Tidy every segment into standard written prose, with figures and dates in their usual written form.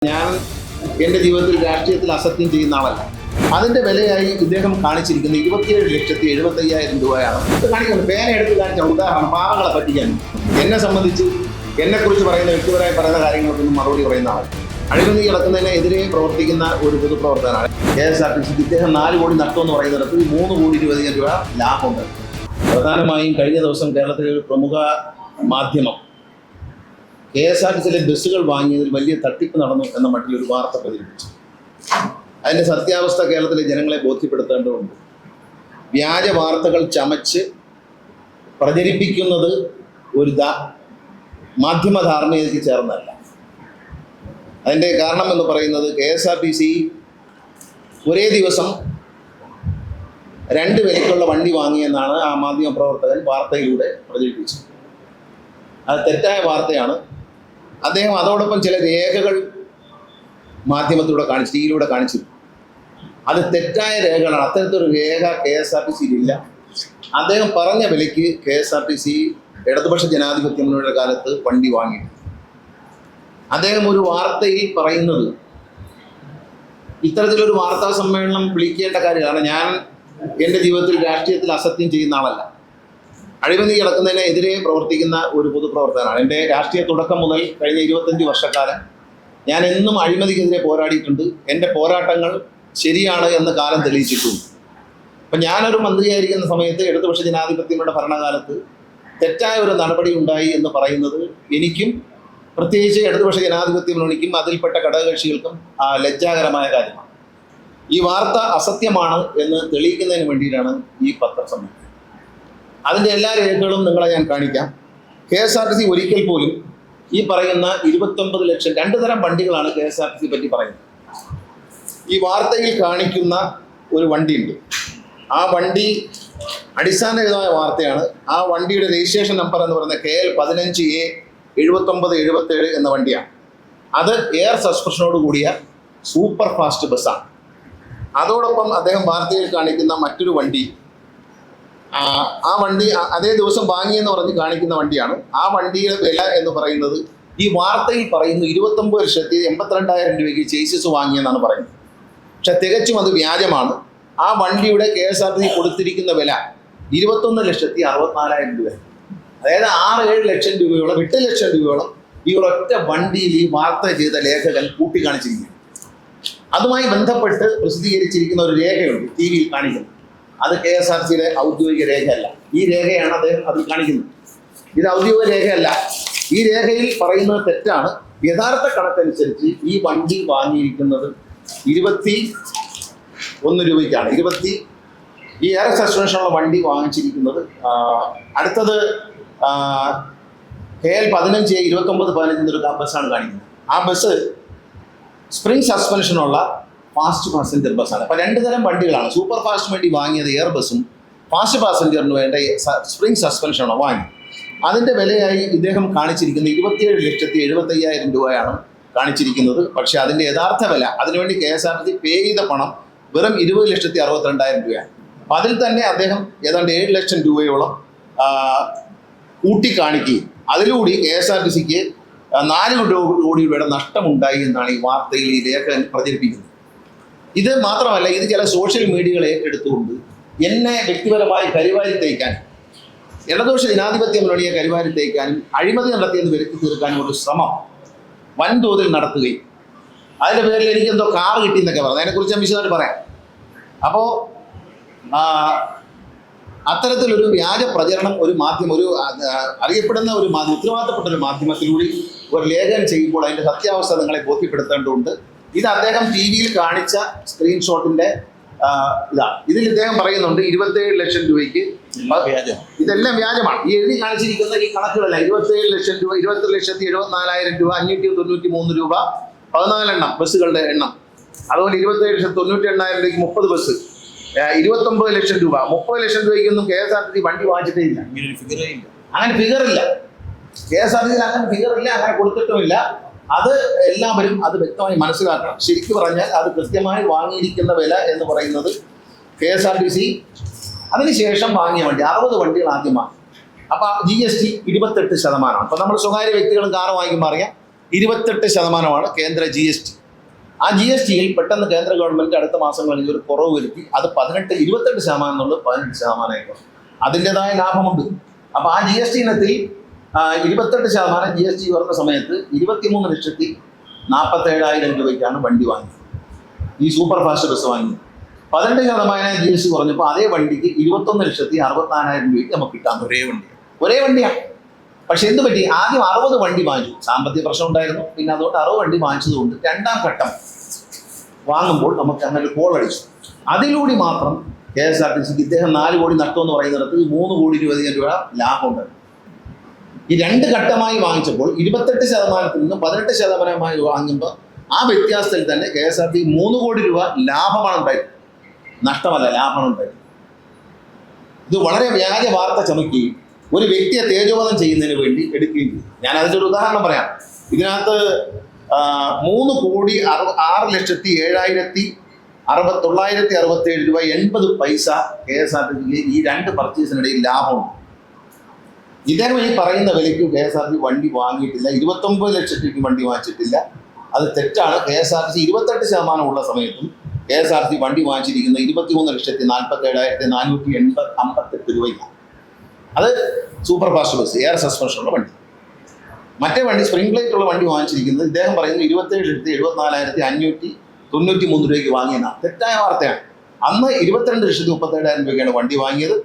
ഞാൻ എൻ്റെ ജീവിതത്തിൽ രാഷ്ട്രീയത്തിൽ അസത്യം ചെയ്യുന്ന ആളല്ല. അതിൻ്റെ വിലയായി ഇദ്ദേഹം കാണിച്ചിരിക്കുന്ന 27,75,000 രൂപയാണ്. ഇത് കാണിക്കുന്നത് പേന എടുത്ത് കാണിച്ച ഉദാഹരണം പാവങ്ങളെ പറ്റിക്കാൻ. എന്നെ സംബന്ധിച്ച് എന്നെക്കുറിച്ച് പറയുന്ന വ്യക്തിപരമായി പറയുന്ന കാര്യങ്ങൾക്കൊന്നും മറുപടി പറയുന്ന ആൾ. അഴിമതി കിടക്കുന്നതിനെതിരെ പ്രവർത്തിക്കുന്ന ഒരു പൊതുപ്രവർത്തകനാണ്. KSRTC ഇദ്ദേഹം 4 കോടി നഷ്ടമെന്ന് പറയുന്നിടത്ത് 3,20,00,000 രൂപ ലാഭമുണ്ട്. പ്രധാനമായും കഴിഞ്ഞ ദിവസം കേരളത്തിലെ ഒരു പ്രമുഖ മാധ്യമം KSRTCയിലെ ബസ്സുകൾ വാങ്ങിയതിൽ വലിയ തട്ടിപ്പ് നടന്നു എന്ന മട്ടിലൊരു വാർത്ത പ്രചരിപ്പിച്ചു. അതിൻ്റെ സത്യാവസ്ഥ കേരളത്തിലെ ജനങ്ങളെ ബോധ്യപ്പെടുത്തേണ്ടതുണ്ട്. വ്യാജ വാർത്തകൾ ചമച്ച് പ്രചരിപ്പിക്കുന്നത് ഒരു മാധ്യമ ധാർമ്മികതയ്ക്ക് ചേർന്നല്ല. അതിൻ്റെ കാരണം എന്ന് പറയുന്നത് KSRTC ഒരേ ദിവസം 2 വിലക്കുള്ള വണ്ടി വാങ്ങിയെന്നാണ് ആ മാധ്യമ പ്രവർത്തകൻ വാർത്തയിലൂടെ പ്രചരിപ്പിച്ചത്. അത് തെറ്റായ വാർത്തയാണ്. അദ്ദേഹം അതോടൊപ്പം ചില രേഖകൾ മാധ്യമത്തിലൂടെ ടിവിയിലൂടെ കാണിച്ചു. അത് തെറ്റായ രേഖകളാണ്. അത്തരത്തിലൊരു രേഖ KSRTCയിലില്ല. അദ്ദേഹം പറഞ്ഞ വിലയ്ക്ക് KSRTC ഇടതുപക്ഷ ജനാധിപത്യ മുന്നണിയുടെ കാലത്ത് വണ്ടി വാങ്ങിയിട്ടുണ്ട്. അദ്ദേഹം ഒരു വാർത്തയിൽ പറയുന്നത് ഇത്തരത്തിലൊരു വാർത്താ സമ്മേളനം വിളിക്കേണ്ട കാര്യമാണ്. ഞാൻ എൻ്റെ ജീവിതത്തിൽ രാഷ്ട്രീയത്തിൽ അസത്യം ചെയ്യുന്ന ആളല്ല. അഴിമതി കിടക്കുന്നതിനെതിരെ പ്രവർത്തിക്കുന്ന ഒരു പൊതുപ്രവർത്തകനാണ്. എൻ്റെ രാഷ്ട്രീയ തുടക്കം മുതൽ കഴിഞ്ഞ 25 വർഷക്കാലം ഞാൻ എന്നും അഴിമതിക്കെതിരെ പോരാടിയിട്ടുണ്ട്. എൻ്റെ പോരാട്ടങ്ങൾ ശരിയാണ് എന്ന് കാലം തെളിയിച്ചിട്ടുണ്ട്. അപ്പം ഞാനൊരു മന്ത്രിയായിരിക്കുന്ന സമയത്ത് ഇടതുപക്ഷ ജനാധിപത്യങ്ങളുടെ ഭരണകാലത്ത് തെറ്റായ ഒരു നടപടി ഉണ്ടായി എന്ന് പറയുന്നത് എനിക്കും പ്രത്യേകിച്ച് ഇടതുപക്ഷ ജനാധിപത്യ മുന്നണിക്കും അതിൽപ്പെട്ട ഘടകകക്ഷികൾക്കും ലജ്ജാകരമായ കാര്യമാണ്. ഈ വാർത്ത അസത്യമാണ് എന്ന് തെളിയിക്കുന്നതിന് വേണ്ടിയിട്ടാണ് ഈ പത്രസമ്മേളനം. അതിൻ്റെ എല്ലാ രേഖകളും നിങ്ങളെ ഞാൻ കാണിക്കാം. KSRTC ഒരിക്കൽ പോലും ഈ പറയുന്ന 29 ലക്ഷം 2 തരം വണ്ടികളാണ് KSRTC പറ്റി പറയുന്നത്. ഈ വാർത്തയിൽ കാണിക്കുന്ന ഒരു വണ്ടിയുണ്ട്. ആ വണ്ടി അടിസ്ഥാനരഹിതമായ വാർത്തയാണ്. ആ വണ്ടിയുടെ രജിസ്ട്രേഷൻ നമ്പർ എന്ന് പറയുന്നത് KL15A 7977 എന്ന വണ്ടിയാണ്. അത് എയർ സസ്പെൻഷനോട് കൂടിയ സൂപ്പർ ഫാസ്റ്റ് ബസ്സാണ്. അതോടൊപ്പം അദ്ദേഹം വാർത്തയിൽ കാണിക്കുന്ന മറ്റൊരു വണ്ടി, ആ വണ്ടി അതേ ദിവസം വാങ്ങിയെന്ന് പറഞ്ഞ് കാണിക്കുന്ന വണ്ടിയാണ്. ആ വണ്ടിയുടെ വില എന്ന് പറയുന്നത് ഈ വാർത്തയിൽ പറയുന്നു 29,82,000 രൂപയ്ക്ക് ചേസിസ് വാങ്ങിയെന്നാണ് പറയുന്നത്. പക്ഷെ തികച്ചും അത് വ്യാജമാണ്. ആ വണ്ടിയുടെ KSRTC കൊടുത്തിരിക്കുന്ന വില 21,64,000 രൂപ. അതായത് 6-7 ലക്ഷം രൂപയോളം 8 ലക്ഷം രൂപയോളം ഈ ഒരൊറ്റ വണ്ടിയിൽ ഈ വാർത്ത ചെയ്ത ലേഖകൻ കൂട്ടിക്കാണിച്ചിരിക്കുന്നു. അതുമായി ബന്ധപ്പെട്ട് പ്രസിദ്ധീകരിച്ചിരിക്കുന്ന ഒരു രേഖയുണ്ട് TV-യിൽ കാണിക്കുന്നത്. അത് KSRTCയിലെ ഔദ്യോഗിക രേഖയല്ല. ഈ രേഖയാണ് അദ്ദേഹം അതിൽ കാണിക്കുന്നത്. ഇത് ഔദ്യോഗിക രേഖയല്ല. ഈ രേഖയിൽ പറയുന്നത് തെറ്റാണ്. യഥാർത്ഥ കണക്കനുസരിച്ച് ഈ വണ്ടി വാങ്ങിയിരിക്കുന്നത് 21 രൂപയ്ക്കാണ്. ഈ എയർ സസ്പെൻഷനുള്ള വണ്ടി വാങ്ങിച്ചിരിക്കുന്നത്. അടുത്തത് KL15A 2915 എന്നൊരു ബസ്സാണ് കാണിക്കുന്നത്. ആ ബസ് സ്പ്രിംഗ് സസ്പെൻഷനുള്ള ഫാസ്റ്റ് പാസഞ്ചർ ബസ്സാണ്. അപ്പോൾ 2 തരം വണ്ടികളാണ്. സൂപ്പർ ഫാസ്റ്റ് വേണ്ടി വാങ്ങിയത് എയർ ബസ്സും ഫാസ്റ്റ് പാസഞ്ചറിന് വേണ്ട സ്പ്രിംഗ് സസ്പെൻഷനോ വാങ്ങി. അതിൻ്റെ വിലയായി ഇദ്ദേഹം കാണിച്ചിരിക്കുന്ന 27,75,000 രൂപയാണ് കാണിച്ചിരിക്കുന്നത്. പക്ഷേ അതിൻ്റെ യഥാർത്ഥ വില, അതിനുവേണ്ടി KSRTC പേ ചെയ്ത പണം വെറും 20,62,000 രൂപയാണ്. അപ്പം അതിൽ തന്നെ അദ്ദേഹം ഏതാണ്ട് 7 ലക്ഷം രൂപയോളം കൂട്ടിക്കാണിക്കുകയും അതിലൂടെ KSRTCക്ക് 4 കോടി രൂപയുടെ നഷ്ടമുണ്ടായി എന്നാണ് ഈ വാർത്തയിൽ ഈ ലേഖകൻ പ്രചരിപ്പിക്കുന്നത്. ഇത് മാത്രമല്ല, ഇത് ചില സോഷ്യൽ മീഡിയകൾ ഏറ്റെടുത്തുകൊണ്ട് എന്നെ വ്യക്തിപരമായി കരിവാരി തേക്കാൻ, ഇടതുപക്ഷ ജനാധിപത്യ മുന്നണിയെ കരിവാരി തേക്കാനും അഴിമതി നടത്തിയെന്ന് വരുത്തി തീർക്കാനും ഒരു ശ്രമം വൻതോതിൽ നടത്തുകയും അതിൻ്റെ പേരിൽ എനിക്കെന്തോ കാർ കിട്ടിയെന്നൊക്കെ പറഞ്ഞു. അതിനെക്കുറിച്ച് ഞാൻ വിശദമായിട്ട് പറയാം. അപ്പോൾ അത്തരത്തിലൊരു വ്യാജ പ്രചരണം ഒരു അറിയപ്പെടുന്ന ഒരു ഉത്തരവാദിത്തപ്പെട്ട ഒരു മാധ്യമത്തിലൂടെ ഒരു ലേഖനം ചെയ്യുമ്പോൾ അതിൻ്റെ സത്യാവസ്ഥ നിങ്ങളെ ബോധ്യപ്പെടുത്തേണ്ടതുണ്ട്. ഇത് അദ്ദേഹം TV-യിൽ കാണിച്ച സ്ക്രീൻഷോട്ടിൻ്റെ ഇതാണ്. ഇതിൽ ഇദ്ദേഹം പറയുന്നുണ്ട് 27 ലക്ഷം രൂപയ്ക്ക് ഇതെല്ലാം വ്യാജമാണ്. ഈ എഴുതി കാണിച്ചിരിക്കുന്ന ഈ കണക്കുകളല്ല. 27 ലക്ഷം രൂപ, 20,74,000 രൂപ, 593 രൂപ 14 എണ്ണം ബസ്സുകളുടെ എണ്ണം. അതുപോലെ 27,98,000 രൂപയ്ക്ക് 30 ബസ്, 29 ലക്ഷം രൂപ, 30 ലക്ഷം രൂപയ്ക്കൊന്നും KSRTC വണ്ടി വാങ്ങിച്ചിട്ടേ ഇല്ല. അങ്ങനെ ഫിഗറില്ല. KSRTCയിൽ അങ്ങനെ ഫിഗറില്ല, അങ്ങനെ കൊടുത്തിട്ടുമില്ല. അത് എല്ലാവരും അത് വ്യക്തമായി മനസ്സിലാക്കണം. ശരിക്കും പറഞ്ഞാൽ അത് കൃത്യമായി വാങ്ങിയിരിക്കുന്ന വില എന്ന് പറയുന്നത് KSRTC അതിനുശേഷം വാങ്ങിയ വണ്ടി 60 വണ്ടികൾ ആദ്യം വാങ്ങി. അപ്പോൾ GST 28%. അപ്പോൾ നമ്മൾ സ്വകാര്യ വ്യക്തികളും കാർ വാങ്ങിക്കുമ്പോൾ അറിയാം 28% കേന്ദ്ര GST. ആ GSTയിൽ പെട്ടെന്ന് കേന്ദ്ര ഗവൺമെന്റ് അടുത്ത മാസങ്ങളിൽ ഒരു കുറവ് വരുത്തി അത് 28% എന്നുള്ളത് 18% അതിൻ്റെതായ ലാഭമുണ്ട്. അപ്പോൾ ആ GST ഇനത്തിൽ 28% GST വരുന്ന സമയത്ത് 23,47,000 രൂപയ്ക്കാണ് വണ്ടി വാങ്ങിയത്. ഈ സൂപ്പർ ഫാസ്റ്റ് ബസ് വാങ്ങി 18% GST കുറഞ്ഞപ്പോൾ അതേ വണ്ടിക്ക് 21,64,000 രൂപയ്ക്ക് നമുക്ക് കിട്ടാൻ ഒരേ വണ്ടിയാണ്. പക്ഷെ എന്ത് പറ്റി, ആദ്യം 60 വണ്ടി വാങ്ങിച്ചു, സാമ്പത്തിക പ്രശ്നം ഉണ്ടായിരുന്നു. പിന്നെ അതുകൊണ്ട് 60 വണ്ടി വാങ്ങിച്ചതുകൊണ്ട് രണ്ടാം ഘട്ടം വാങ്ങുമ്പോൾ നമുക്ക് അങ്ങനെ കോൾ അടിച്ചു. അതിലൂടെ മാത്രം KSRTCക്ക് ഇദ്ദേഹം 4 കോടി നഷ്ടം എന്ന് പറയുന്നിടത്ത് 3,20,00,000 രൂപ ലാഭം ഉണ്ടായിരുന്നു. ഈ 2 ഘട്ടമായി വാങ്ങിച്ചപ്പോൾ 28% നിന്ന് 18% വാങ്ങുമ്പോൾ ആ വ്യത്യാസത്തിൽ തന്നെ KSRTC 3 കോടി രൂപ ലാഭമാണ് ഉണ്ടായത്, നഷ്ടമല്ല, ലാഭമാണ് ഉണ്ടായത്. ഇത് വളരെ വ്യാജ വാർത്ത ചമയ്ക്കുകയും ഒരു വ്യക്തിയെ തേജോവധം ചെയ്യുന്നതിന് വേണ്ടി എടുക്കുകയും ചെയ്തു. ഞാൻ അതിൻ്റെ ഒരു ഉദാഹരണം പറയാം. ഇതിനകത്ത് 3,06,07,967 രൂപ 80 പൈസ KSRTCക്ക് ഈ 2 പർച്ചേസിനിടയിൽ ലാഭമുണ്ട്. ഇദ്ദേഹം ഈ പറയുന്ന വിലയ്ക്ക് KSRTC വണ്ടി വാങ്ങിയിട്ടില്ല, 29 ലക്ഷത്തേക്ക് വണ്ടി വാങ്ങിച്ചിട്ടില്ല. അത് തെറ്റാണ്. KSRTC 28% ഉള്ള സമയത്തും KSRTC വണ്ടി വാങ്ങിച്ചിരിക്കുന്ന 23,47,458 രൂപയ്ക്കാണ്. അത് സൂപ്പർ ഫാസ്റ്റ് ബസ്, എയർ സസ്പെൻഷനുള്ള വണ്ടി. മറ്റേ വണ്ടി സ്പ്രിംഗ് ലൈറ്റ് ഉള്ള വണ്ടി വാങ്ങിച്ചിരിക്കുന്നത് ഇദ്ദേഹം പറയുന്നത് 27,74,593 രൂപയ്ക്ക് വാങ്ങിയതാണ്. തെറ്റായ വാർത്തയാണ്. അന്ന് 22,37,000 രൂപയ്ക്കാണ് വണ്ടി വാങ്ങിയത്.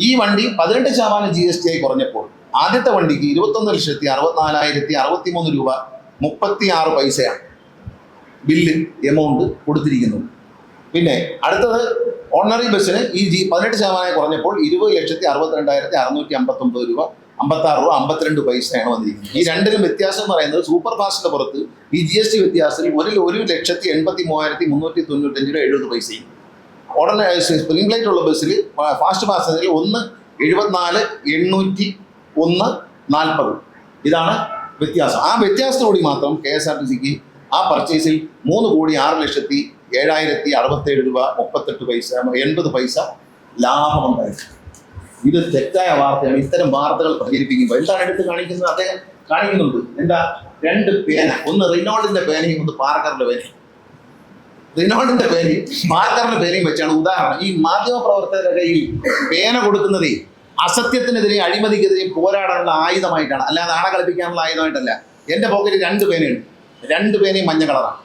ഈ വണ്ടി 18% GST ആയി കുറഞ്ഞപ്പോൾ ആദ്യത്തെ വണ്ടിക്ക് 21,64,063 രൂപ 36 പൈസയാണ് ബില്ല് എമൗണ്ട് കൊടുത്തിരിക്കുന്നത്. പിന്നെ അടുത്തത് ഓർഡിനറി ബസ്സിന് ഈ 18% കുറഞ്ഞപ്പോൾ 20,62,659 രൂപ 56 രൂപ 52 പൈസയാണ് വന്നിരിക്കുന്നത്. ഈ രണ്ടിനും വ്യത്യാസം എന്ന് പറയുന്നത് സൂപ്പർ ഫാസ്റ്റിന്റെ പുറത്ത് ഈ GST വ്യത്യാസത്തിൽ 1,83,395 രൂപ 70 പൈസയും, ഓർഡിനറി സ്പ്രിംഗ് ലൈറ്റ് ഉള്ള ബസ്സിൽ ഫാസ്റ്റ് പാസഞ്ചറിൽ 1,74,801.40 ഇതാണ് വ്യത്യാസം. ആ വ്യത്യാസത്തോടെ മാത്രം KSRTCക്ക് ആ പർച്ചേസിൽ 3,06,07,067 രൂപ 80 പൈസ ലാഭമുണ്ടായിരുന്നു. ഇത് തെറ്റായ വാർത്തയാണ്. ഇത്തരം വാർത്തകൾ പ്രചരിപ്പിക്കുമ്പോൾ എന്താണ് എടുത്ത് കാണിക്കുന്നത്? അദ്ദേഹം കാണിക്കുന്നുണ്ട് എന്താ, 2 പേന, ഒന്ന് റിനോൾഡിന്റെ പേനയും ഒന്ന് പാർക്കറിന്റെ പേനയും. റിനോൾഡിന്റെ പേനയും പാർക്കറിന്റെ പേനയും വെച്ചാണ് ഉദാഹരണം. ഈ മാധ്യമ പ്രവർത്തകരുടെ കയ്യിൽ പേന കൊടുക്കുന്നതേ അസത്യത്തിനെതിരെയും അഴിമതിക്കെതിരെയും പോരാടാനുള്ള ആയുധമായിട്ടാണ്, അല്ലാതെ ആളെ കളിപ്പിക്കാനുള്ള ആയുധമായിട്ടല്ല. എൻ്റെ പോക്കറ്റിൽ 2 പേനയുണ്ട്, 2 പേനയും മഞ്ഞ കളറാണ്.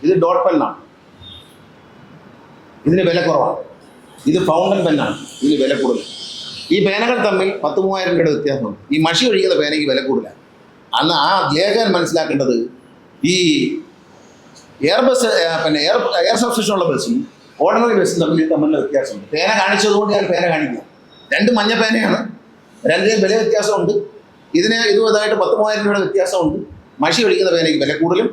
ഇത് ഡോട്ട് പെന്നാണ്, ഇതിന് വില കുറവാണ്. ഇത് ഫൗണ്ടൻ പെന്നാണ്, ഇതിന് വില കൂടുതൽ. ഈ പേനകൾ തമ്മിൽ 10,000-3,000 രൂപയുടെ വ്യത്യാസമുണ്ട്. ഈ മഷി ഒഴിക്കുന്ന പേനയ്ക്ക് വില കൂടുതലാണ്. അന്ന് ആ ലേഖകൻ മനസ്സിലാക്കേണ്ടത് ഈ എയർ ബസ് പിന്നെ എയർ സബ്സ്റ്റിറ്റ്യൂഷനുള്ള ബസ്സും ഓർഡിനറി ബസ്സും തമ്മിലുള്ള വ്യത്യാസമുണ്ട്. പേന കാണിച്ചതുകൊണ്ട് ഞാൻ പേന കാണിക്കാം. 2 മഞ്ഞ പേനയാണ്, 2 വില വ്യത്യാസമുണ്ട്. ഇതുമായിട്ട് 10,000 രൂപയുടെ വ്യത്യാസമുണ്ട്. മഷി ഒഴിക്കുന്ന പേനയ്ക്ക് വില കൂടുതലും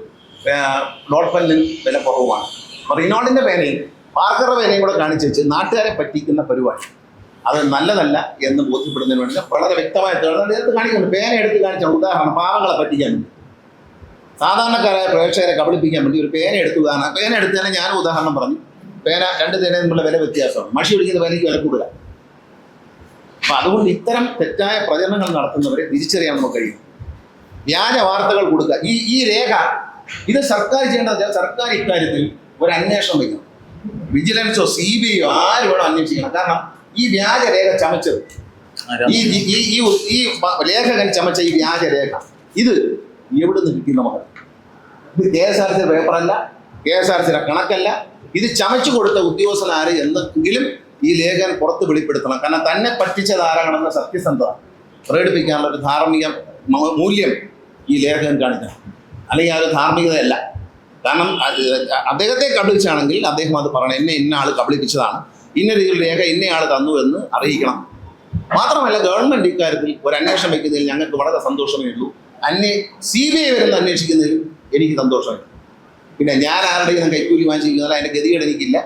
ഡോട്ട് പെന്നിന് വില കുറവുമാണ്. അപ്പോൾ റിനോൾഡിൻ്റെ പേനയും പാർക്കറുടെ പേനയും കൂടെ കാണിച്ച് വെച്ച് നാട്ടുകാരെ പറ്റിക്കുന്ന പരിപാടി അത് നല്ലതല്ല എന്ന് ബോധ്യപ്പെടുന്നതിന് വേണ്ടി വളരെ വ്യക്തമായിട്ട് നേരത്തെ കാണിക്കുന്നുണ്ട്. പേന എടുത്ത് കാണിച്ച ഉദാഹരണം പാവങ്ങളെ പറ്റിക്കാൻ വേണ്ടി, സാധാരണക്കാരായ പ്രേക്ഷകരെ കബളിപ്പിക്കാൻ വേണ്ടി ഒരു പേന എടുത്ത് ഉദാഹരണം, പേന എടുത്ത് തന്നെ ഞാൻ ഉദാഹരണം പറഞ്ഞു. പേന 2 പേനയും തമ്മിലുള്ള വില വ്യത്യാസമാണ്. മഷി ഒഴിക്കുന്ന പേനയ്ക്ക് വില കൂടുതലാണ്. അപ്പം അതുകൊണ്ട് ഇത്തരം തെറ്റായ പ്രചരണങ്ങൾ നടത്തുന്നവരെ തിരിച്ചറിയാൻ നമുക്ക് കഴിയും. വ്യാജ വാർത്തകൾ കൊടുക്കുക. ഈ രേഖ ഇത് സർക്കാർ ചെയ്യേണ്ടത്, സർക്കാർ ഇക്കാര്യത്തിൽ ഒരു അന്വേഷണം വയ്ക്കണം. വിജിലൻസോ CBIയോ ആര് വേണം അന്വേഷിക്കണം. കാരണം ഈ വ്യാജ രേഖ ചമച്ചത്, ഈ ലേഖകൻ ചമച്ച ഈ വ്യാജ രേഖ ഇത് എവിടെ നിന്ന് കിട്ടി നമുക്ക്? ഇത് KSRTC പേപ്പറല്ല, KSRTC കണക്കല്ല. ഇത് ചമച്ചു കൊടുത്ത ഉദ്യോഗസ്ഥൻ ആര് എന്നെങ്കിലും ഈ ലേഖകൻ പുറത്ത് വെളിപ്പെടുത്തണം. കാരണം തന്നെ പറ്റിച്ചതാരാണെന്ന സത്യസന്ധത പ്രകടിപ്പിക്കാനുള്ള ഒരു ധാർമ്മിക മൂല്യം ഈ ലേഖകൻ കാണിക്കണം. അല്ലെങ്കിൽ ആ ഒരു ധാർമ്മികതയല്ല. കാരണം അദ്ദേഹത്തെ കബളിച്ചാണെങ്കിൽ അദ്ദേഹം അത് പറയണം, എന്നെ ഇന്ന ആൾ കബളിപ്പിച്ചതാണ്, ഇന്ന രീതിയിൽ രേഖ ഇന്നയാൾ തന്നു എന്ന് അറിയിക്കണം. മാത്രമല്ല ഗവൺമെൻറ് ഇക്കാര്യത്തിൽ ഒരു അന്വേഷണം വയ്ക്കുന്നതിൽ ഞങ്ങൾക്ക് വളരെ സന്തോഷമേ ഉള്ളൂ. CBI വരുന്ന അന്വേഷിക്കുന്നതിൽ എനിക്ക് സന്തോഷമില്ല. പിന്നെ ഞാൻ ആരുടെയും കൈക്കൂലി വാങ്ങിച്ചിരിക്കുന്നതല്ല, അതിൻ്റെ ഗതികേട് എനിക്കില്ല.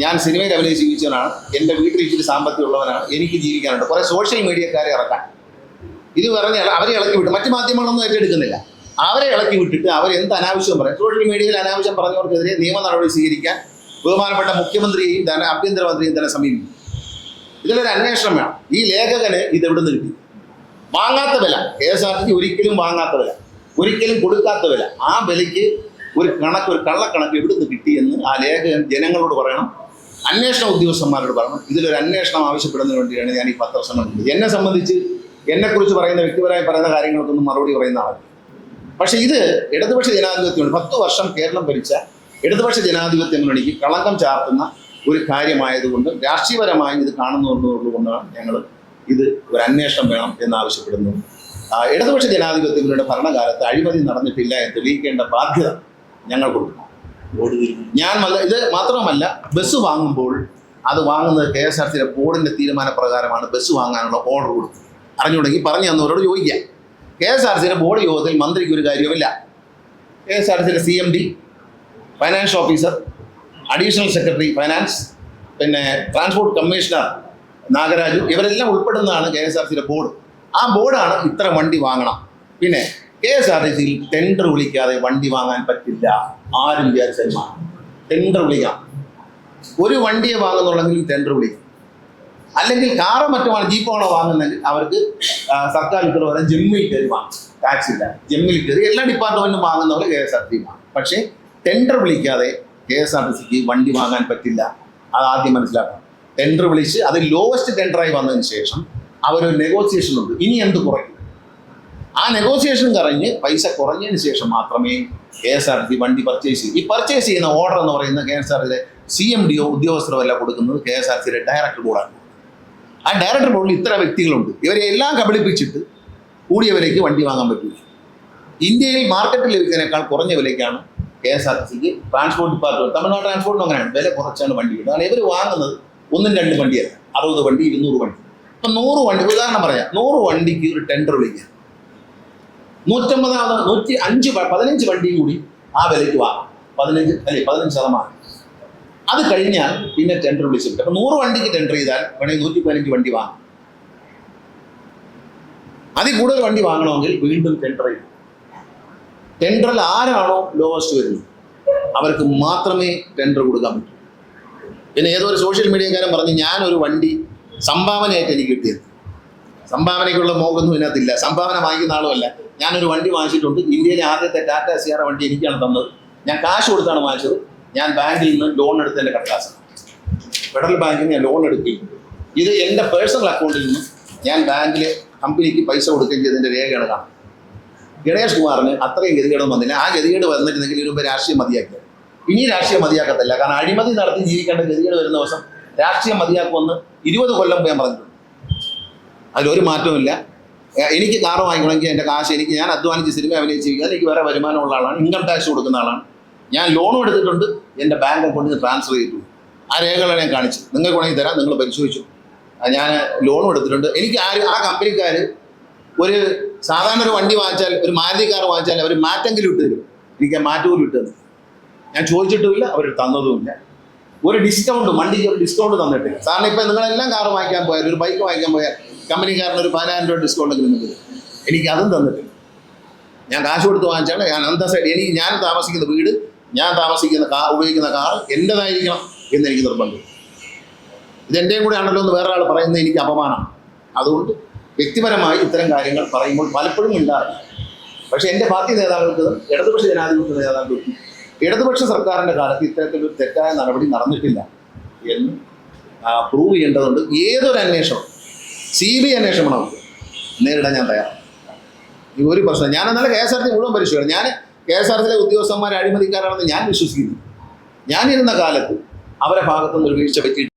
ഞാൻ സിനിമയിൽ അഭിനയിച്ച് ജീവിച്ചവനാണ്, എൻ്റെ വീട്ടിൽ ഇച്ചിരി സാമ്പത്തികമുള്ളവനാണ്, എനിക്ക് ജീവിക്കാനുണ്ട്. കുറേ സോഷ്യൽ മീഡിയക്കാരെ ഇറക്കാൻ ഇത് പറഞ്ഞാൽ അവരെ ഇളക്കി വിട്ട് മറ്റു മാധ്യമങ്ങളൊന്നും ഏറ്റെടുക്കുന്നില്ല. അവരെ ഇളക്കി വിട്ടിട്ട് അവരെന്ത് അനാവശ്യം പറയും. സോഷ്യൽ മീഡിയയിൽ അനാവശ്യം പറഞ്ഞവർക്കെതിരെ നിയമ നടപടി സ്വീകരിക്കാൻ ബഹുമാനപ്പെട്ട മുഖ്യമന്ത്രിയെയും ആഭ്യന്തരമന്ത്രിയും തന്നെ സമീപിക്കും. ഇതിലൊരു അന്വേഷണം വേണം. ഈ ലേഖകന് ഇതെവിടെ നിന്ന് കിട്ടി? വാങ്ങാത്ത വില, KSRTC ഒരിക്കലും വാങ്ങാത്ത വില. ഒരിക്കലും കൊടുക്കാത്ത വില. ആ വിലയ്ക്ക് ഒരു കള്ളക്കണക്ക് എവിടുന്ന് കിട്ടിയെന്ന് ആ ലേഖകൻ ജനങ്ങളോട് പറയണം, അന്വേഷണ ഉദ്യോഗസ്ഥന്മാരോട് പറയണം. ഇതിലൊരു അന്വേഷണം ആവശ്യപ്പെടുന്നതിന് വേണ്ടിയാണ് ഞാൻ ഈ പത്രസമ്മേളനം ചെയ്തത്. എന്നെ സംബന്ധിച്ച് എന്നെക്കുറിച്ച് പറയുന്ന വ്യക്തിപരമായി പറയുന്ന കാര്യങ്ങൾക്കൊന്നും മറുപടി പറയുന്ന ആളല്ല. പക്ഷേ ഇത് ഇടതുപക്ഷ ജനാധിപത്യമാണ്. 10 വർഷം കേരളം ഭരിച്ച ഇടതുപക്ഷ ജനാധിപത്യ മുന്നണിക്ക് കളങ്കം ചാർത്തുന്ന ഒരു കാര്യമായതുകൊണ്ട് രാഷ്ട്രീയപരമായി ഇത് കാണുന്നതുകൊണ്ടാണ് ഞങ്ങൾ ഇത് ഒരു അന്വേഷണം വേണം എന്നാവശ്യപ്പെടുന്നത്. ഇടതുപക്ഷ ജനാധിപത്യ മുന്നണിയുടെ ഭരണകാലത്ത് അഴിമതി നടന്നിട്ടില്ല എന്ന് തെളിയിക്കേണ്ട ബാധ്യത ഞങ്ങൾക്കുണ്ട്. ഇത് മാത്രമല്ല, ബസ് വാങ്ങുമ്പോൾ അത് വാങ്ങുന്നത് KSRTC ബോർഡിൻ്റെ തീരുമാനപ്രകാരമാണ് ബസ് വാങ്ങാനുള്ള ഓർഡർ കൊടുത്തത്. അറിഞ്ഞുകൊണ്ടെങ്കിൽ പറഞ്ഞു തന്നവരോട് ചോദിക്കാം. KSRTC ബോർഡ് യോഗത്തിൽ മന്ത്രിക്ക് ഒരു കാര്യവുമില്ല. KSRTC CMD, finance officer, additional secretary finance, പിന്നെ ട്രാൻസ്പോർട്ട് കമ്മീഷണർ നാഗരാജു, ഇവരെല്ലാം ഉൾപ്പെടുന്നതാണ് KSRTC ബോർഡ്. ആ ബോർഡാണ് ഇത്ര വണ്ടി വാങ്ങണം. പിന്നെ KSRTC ടെൻഡർ വിളിക്കാതെ വണ്ടി വാങ്ങാൻ പറ്റില്ല. ആരും വിചാരിച്ചാൽ ടെൻഡർ വിളിക്കാം. ഒരു വണ്ടിയെ വാങ്ങുന്നുണ്ടെങ്കിൽ ടെൻഡർ വിളിക്കും. അല്ലെങ്കിൽ കാറോ മറ്റുമാണ്, ജീപ്പാണോ വാങ്ങുന്നതെങ്കിൽ അവർക്ക് സർക്കാർ ഉത്തരവ് പറയാൻ ജമ്മിൽ കയറി വാങ്ങും. ടാക്സ് ഇല്ല, ജമ്മിൽ കയറി എല്ലാ ഡിപ്പാർട്ട്മെൻറ്റും വാങ്ങുന്ന പോലെ KSRTC വാങ്ങും. പക്ഷേ ടെൻഡർ വിളിക്കാതെ KSRTCക്ക് വണ്ടി വാങ്ങാൻ പറ്റില്ല. അത് ആദ്യം മനസ്സിലാക്കണം. ടെൻഡർ വിളിച്ച് അത് ലോവസ്റ്റ് ടെൻഡറായി വന്നതിന് ശേഷം അവരൊരു നെഗോസിയേഷൻ ഉണ്ട്. ഇനി എന്ത് കുറയ്ക്കും? ആ നെഗോസിയേഷൻ കഴിഞ്ഞ് പൈസ കുറഞ്ഞതിന് ശേഷം മാത്രമേ KSRTC വണ്ടി പർച്ചേസ് ചെയ്യും. ഈ പർച്ചേസ് ചെയ്യുന്ന ഓർഡർ എന്ന് പറയുന്ന KSRTC CMDO ഉദ്യോഗസ്ഥരോ അല്ല കൊടുക്കുന്നത്, KSRTC ഡയറക്ടർ ബോർഡാണ്. ആ ഡയറക്ടർ ബോർഡിൽ ഇത്ര വ്യക്തികളുണ്ട്. ഇവരെ എല്ലാം കബളിപ്പിച്ചിട്ട് കൂടിയ വിലയ്ക്ക് വണ്ടി വാങ്ങാൻ പറ്റില്ല. ഇന്ത്യയിൽ മാർക്കറ്റിൽ ലഭിക്കുന്നതിനേക്കാൾ കുറഞ്ഞ വിലയ്ക്കാണ് KSRTCക്ക് ട്രാൻസ്പോർട്ട് ഡിപ്പാർട്ട്മെൻറ്റ്, തമിഴ്നാട് ട്രാൻസ്പോർട്ടിന് അങ്ങനെയാണ്, വില കുറച്ചാണ് വണ്ടി കിട്ടുന്നത്. കാരണം ഇവർ വാങ്ങുന്നത് 1-2 വണ്ടിയല്ല, 60 വണ്ടി, 200 വണ്ടി. ഇപ്പം 100 വണ്ടി, ഉദാഹരണം പറയാം, 100 വണ്ടിക്ക് ഒരു ടെൻഡർ വിളിക്കുക. 15 വണ്ടിയും കൂടി ആ വിലയ്ക്ക് വാങ്ങാം. 15%. അത് കഴിഞ്ഞാൽ പിന്നെ ടെൻഡർ വിളിച്ചിട്ട് അപ്പം 100 വണ്ടിക്ക് ടെൻഡർ ചെയ്താൽ വേണമെങ്കിൽ 115 വണ്ടി വാങ്ങാം. അതിൽ കൂടുതൽ വണ്ടി വാങ്ങണമെങ്കിൽ വീണ്ടും ടെൻഡർ ചെയ്യും. ടെൻഡറിൽ ആരാണോ ലോവസ്റ്റ് വരുന്നത് അവർക്ക് മാത്രമേ ടെൻഡർ കൊടുക്കാൻ പറ്റൂ. പിന്നെ ഏതൊരു സോഷ്യൽ മീഡിയക്കാരൻ പറഞ്ഞ് ഞാനൊരു വണ്ടി സംഭാവനയായിട്ട് എനിക്ക് കിട്ടിയത്. സംഭാവനയ്ക്കുള്ള മോഹമൊന്നും ഇതിനകത്തില്ല. സംഭാവന വാങ്ങിക്കുന്ന ആളുമല്ല. ഞാനൊരു വണ്ടി വാങ്ങിച്ചിട്ടുണ്ട്. ഇന്ത്യയിലെ ആദ്യത്തെ ടാറ്റ സിയാറ വണ്ടി എനിക്കാണ് തന്നത്. ഞാൻ കാശ് കൊടുത്താണ് വാങ്ങിച്ചത്. ഞാൻ ബാങ്കിൽ നിന്ന് ലോൺ എടുത്തതിൻ്റെ കടലാസ്, ഫെഡറൽ ബാങ്കിൽ നിന്ന് ഞാൻ ലോൺ എടുക്കുകയും ഇത് എൻ്റെ പേഴ്സണൽ അക്കൗണ്ടിൽ നിന്ന് ഞാൻ ബാങ്കിലെ കമ്പനിക്ക് പൈസ കൊടുക്കുകയും ചെയ്തതിൻ്റെ രേഖയാണ് കാണുന്നത്. ഗണേഷ് കുമാറിന് അത്രയും ഗതികേടും വന്നില്ല. ആ ഗതികേട് വന്നിട്ടുണ്ടെങ്കിൽ ഇതിനു മുമ്പ് രാഷ്ട്രീയം മതിയാക്കിയത്. ഇനി രാഷ്ട്രീയം മതിയാക്കത്തില്ല. കാരണം അഴിമതി നടത്തി ജീവിക്കേണ്ട ഗതികേട് വരുന്ന ദിവസം രാഷ്ട്രീയം മതിയാക്കുമെന്ന് 20 കൊല്ലം ഞാൻ പറഞ്ഞിട്ടുണ്ട്. അതിലൊരു മാറ്റവുമില്ല. എനിക്ക് കാറ് വാങ്ങിക്കണമെങ്കിൽ എൻ്റെ കാശ് ഞാൻ അധ്വാനിച്ച് സിനിമ അഭിനയിച്ച് ജീവിക്കാൻ എനിക്ക് വേറെ വരുമാനമുള്ള ആളാണ്, ഇൻകം ടാക്സ് കൊടുക്കുന്ന ആളാണ്. ഞാൻ ലോണും എടുത്തിട്ടുണ്ട്, എൻ്റെ ബാങ്ക് അക്കൗണ്ടിൽ ട്രാൻസ്ഫർ ചെയ്തിട്ടുണ്ട്. ആ രേഖകളെ ഞാൻ കാണിച്ചു. നിങ്ങൾക്ക് വേണമെങ്കിൽ തരാം, നിങ്ങൾ പരിശോധിച്ചു. ഞാൻ ലോണും എടുത്തിട്ടുണ്ട്. എനിക്ക് ആ കമ്പനിക്കാർ ഒരു സാധാരണ ഒരു വണ്ടി വാങ്ങിച്ചാൽ, ഒരു മാരുതി കാർ വാങ്ങിച്ചാൽ അവർ മാറ്റെങ്കിലും ഇട്ട് തരും. എനിക്ക് ആ മാറ്റം പോലും ഇട്ടത് ഞാൻ ചോദിച്ചിട്ടുമില്ല, അവർ തന്നതുമില്ല. ഒരു ഡിസ്കൗണ്ട്, വണ്ടിക്ക് ഒരു ഡിസ്കൗണ്ട് തന്നിട്ടില്ല. സാറിന് ഇപ്പം നിങ്ങളെല്ലാം കാർ വാങ്ങിക്കാൻ പോയാൽ, ഒരു ബൈക്ക് വാങ്ങിക്കാൻ പോയാൽ കമ്പനിക്കാരന് ഒരു 10,000 രൂപ ഡിസ്കൗണ്ടെങ്കിലും നിങ്ങൾക്ക് തരും. എനിക്ക് അതും തന്നിട്ടില്ല. ഞാൻ കാശ് കൊടുത്ത് വാങ്ങിച്ചാണ്. ഞാൻ അന്തസ്സായിട്ട് ഞാൻ താമസിക്കുന്ന വീട്, ഞാൻ താമസിക്കുന്ന ഉപയോഗിക്കുന്ന കാർ എൻ്റെതായിരിക്കണം എന്നെനിക്ക് നിർബന്ധം. ഇതെൻ്റെയും കൂടെ ആണല്ലോ എന്ന് വേറെ ആൾ പറയുന്നത് എനിക്ക് അപമാനമാണ്. അതുകൊണ്ട് വ്യക്തിപരമായി ഇത്തരം കാര്യങ്ങൾ പറയുമ്പോൾ പലപ്പോഴും ഉണ്ടാറില്ല. പക്ഷേ എൻ്റെ പാർട്ടി നേതാക്കൾക്ക്, ഇടതുപക്ഷ ജനാധിപത്യ നേതാക്കൾക്ക് ഇടതുപക്ഷ സർക്കാരിൻ്റെ കാലത്ത് ഇത്തരത്തിലൊരു തെറ്റായ നടപടി നടന്നിട്ടില്ല എന്ന് പ്രൂവ് ചെയ്യേണ്ടതുണ്ട്. ഏതൊരു അന്വേഷണം, CBI അന്വേഷണം നേരിടാൻ ഞാൻ തയ്യാറാണ്. ഈ ഒരു പ്രശ്നം ഞാൻ എന്നാലും KSRTC മുഴുവൻ പരിശോധിക്കണം. ഞാൻ KSRTCയിലെ ഉദ്യോഗസ്ഥന്മാർ അഴിമതിക്കാരാണെന്ന് ഞാൻ വിശ്വസിക്കുന്നു. ഞാനിരുന്ന കാലത്ത് അവരെ ഭാഗത്തുനിന്ന് ഒരു വീഴ്ച പറ്റിയിട്ടുണ്ട്.